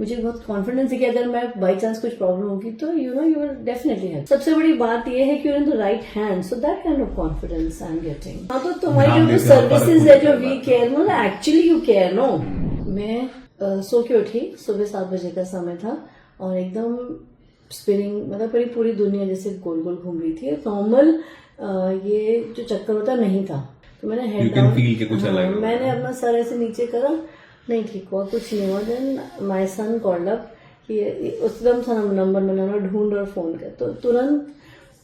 मुझे बहुत कॉन्फिडेंस है कि अगर मैं बाई चांस कुछ प्रॉब्लम होगी तो यू विल डेफिनेटली हेल्प। सबसे बड़ी बात ये है कि you're in the right hand, so that kind of confidence I am getting. हाँ, तो तुम्हारी जो सर्विसेज है जो वी केयर, मतलब एक्चुअली यू केयर नो। मैं सो के उठी, सुबह 7 बजे का समय था और एकदम स्पिनिंग, मतलब पूरी दुनिया जैसे गोल गोल घूम रही थी। नॉर्मल ये जो चक्कर होता नहीं था, तो मैंने हेड डाउन, मैंने अपना सर ऐसे नीचे करा, नहीं ठीक हुआ, कुछ नहीं हुआ। Then my son called up कि एकदम सा नंबर मैंने ढूंढ और फोन कर, तो तुरंत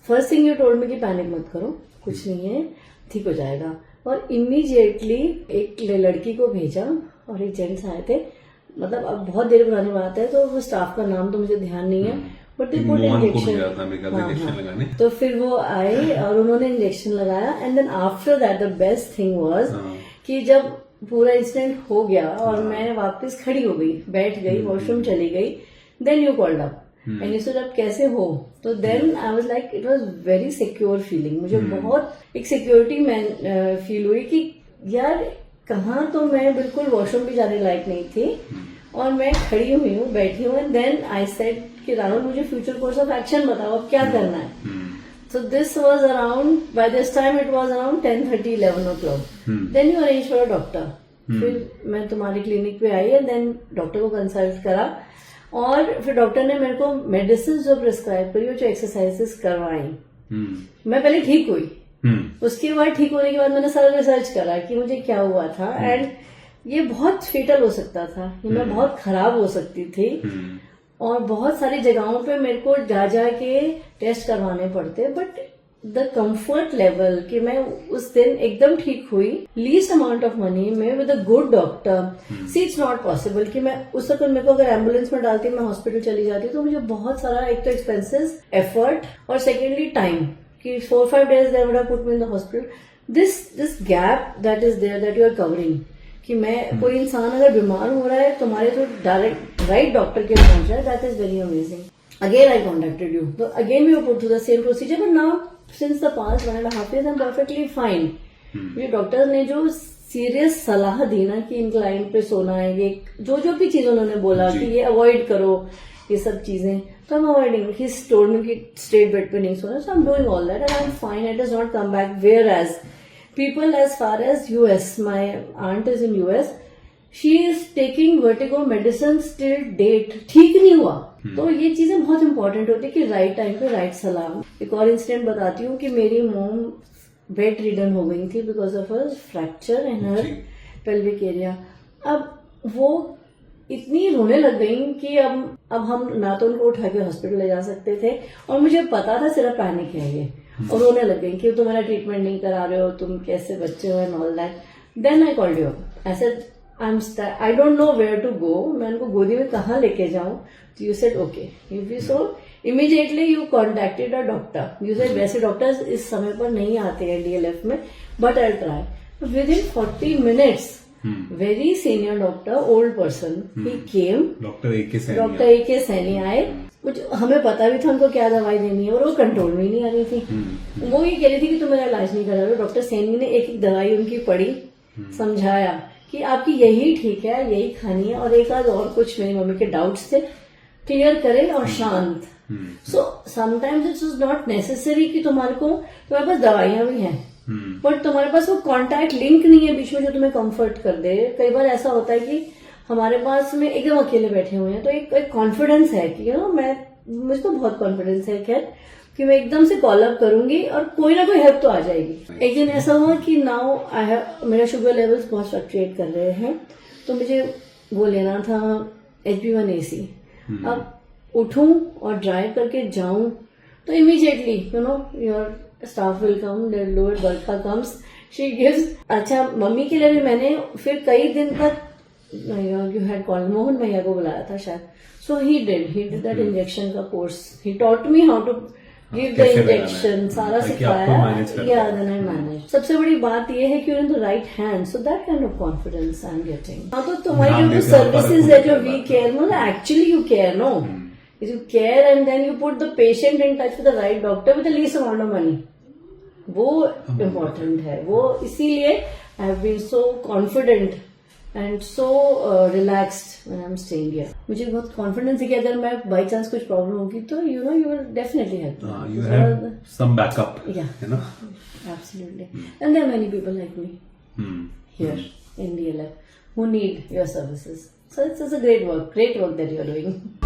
first thing you told me कि पैनिक मत करो, कुछ नहीं है, ठीक हो जाएगा। और इमीडिएटली एक लड़की को भेजा और एक जेंट्स आए थे, मतलब अब बहुत देर पुरानी बात है तो वो स्टाफ का नाम तो मुझे ध्यान नहीं है, बट दे पुट इंजेक्शन। तो फिर वो आए और उन्होंने इंजेक्शन लगाया। And then after that the best thing was कि जब पूरा इंसिडेंट हो गया और मैं वापस खड़ी हो गई, बैठ गई, वॉशरूम चली गई, then you called up and you said अब कैसे हो, तो then I was like, it was very secure feeling. मुझे बहुत एक सिक्योरिटी में फील हुई कि यार कहाँ, तो मैं बिल्कुल वॉशरूम भी जाने लायक नहीं थी और मैं खड़ी हुई हूँ, बैठी हूँ। एंड देन आई सेड कि राहुल मुझे फ्यूचर कोर्स ऑफ एक्शन बताओ, अब क्या करना है। So this was around, by this time it was around 10:30, 11 o'clock. Then you arrange for a doctor. फिर मैं तुम्हारी क्लिनिक पे आई, देन डॉक्टर को कंसल्ट करा और फिर डॉक्टर ने मेरे को मेडिसिन जो प्रिस्क्राइब करी, जो एक्सरसाइजेस करवाई। मैं पहले ठीक हुई, उसके बाद ठीक होने के बाद मैंने सारा रिसर्च करा कि मुझे क्या हुआ था। एंड ये बहुत फेटल हो सकता था, ये मैं बहुत खराब हो सकती थी और बहुत सारी जगहों पे मेरे को जा के टेस्ट करवाने पड़ते। बट द कंफर्ट लेवल कि मैं उस दिन एकदम ठीक हुई, लीस्ट अमाउंट ऑफ मनी में with a good doctor. See it's not possible कि मैं उस वक्त मेरे को अगर एम्बुलेंस में डालती, मैं हॉस्पिटल चली जाती, तो मुझे बहुत सारा, एक तो एक्सपेंसेस, एफर्ट और सेकेंडली टाइम, कि 4-5 days they would have put me in the hospital. This gap that is there, that you are covering, कि मैं कोई इंसान अगर बीमार हो रहा है तुम्हारे तो डायरेक्ट राइट डॉक्टर के पहुंच रहा है, that is very amazing. Again I contacted you, तो again we put through the same procedure, but now since the past 1.5 years I am perfectly fine. मुझे डॉक्टर ने जो सीरियस सलाह दी ना कि इंक्लाइन पे सोना है, ये जो भी चीज उन्होंने बोला कि ये अवॉइड करो, ये सब चीजें, तो I am avoiding. He told me कि स्ट्रेट बेड पे नहीं सोना, so I am doing all that and I am fine. It does not come back. Whereas people as far as US, my aunt is in US, she is taking vertigo medicines till date, ठीक नहीं हुआ. तो ये चीजें बहुत important होती है कि राइट टाइम पे राइट सलाह. एक और इंसिडेंट बताती हूँ कि मेरी मोम बेड रिडन हो गई थी because of a fracture in her pelvic area. अब वो इतनी रोने लग गई कि अब हम ना तो उनको उठा के हॉस्पिटल ले जा सकते थे, और मुझे पता था सिर्फ पैनिक है ये, और रोने लग गई कि तुम मेरा ट्रीटमेंट नहीं करा रहे हो, तुम कैसे बच्चे हो and all that. Then I called you. I said I don't know where to go, मैं उनको गोदी में कहाँ लेके जाऊं. तो you said okay, you be so immediately you contacted a doctor. You said वैसे डॉक्टर्स इस समय पर नहीं आते हैं DLF में, but I try. Within 40 minutes very senior doctor, old person, he came. Doctor AK Saini आए. हमें पता भी था उनको क्या दवाई देनी है, और वो कंट्रोल में नहीं आ रही थी. वो ये कह रही थी कि तुम मेरा इलाज नहीं करा रहे हो. डॉक्टर सैनी ने एक एक दवाई उनकी पढ़ी, समझाया कि आपकी यही ठीक है, यही खानी है, और एक आध और कुछ मेरी मम्मी के डाउट्स थे क्लियर करें और शांत. So sometimes it's is not necessary कि तुम्हारे पास दवाइयां भी हैं, बट तुम्हारे पास वो कांटेक्ट लिंक नहीं है बीच में जो तुम्हें कंफर्ट कर दे. कई बार ऐसा होता है कि हमारे पास में एकदम अकेले बैठे हुए हैं, तो एक कॉन्फिडेंस है कि मुझे तो बहुत कॉन्फिडेंस है खैर कि मैं एकदम से कॉल अप करूंगी और कोई ना कोई हेल्प तो आ जाएगी. एक दिन ऐसा हुआ कि नाउ मेरा शुगर लेवल्स बहुत फ्लक्चुएट कर रहे हैं, तो मुझे वो लेना था HB1AC. अब उठूं और ड्राइव करके जाऊं तो immediately your staff will come, there lower Barkha comes, she gives. अच्छा, मम्मी के लिए भी मैंने फिर कई दिन तक यू हैड कॉल्ड, मोहन भैया को बुलाया था शायद. So he did that injection का course. He taught me how to give the injection, सारा सिखाया. या देन आई मैनेज. सबसे बड़ी बात ये है कि you're in the right hand, so that kind of confidence I am getting. हाँ, तो तुम्हारी जो सर्विसेज है, जो वी केयर, मतलब actually you care, no, you care and then you put the patient in touch with the right doctor with the least amount of money. वो important है. वो इसीलिए I have been so confident and so relaxed when I am staying here. मुझे बहुत confidence है कि अगर मैं बाई चांस कुछ प्रॉब्लम होगी तो you will definitely help. You have some backup. Yeah. You know. Absolutely. And there are many people like me here in DLF who need your services. So it's a great work that you're doing.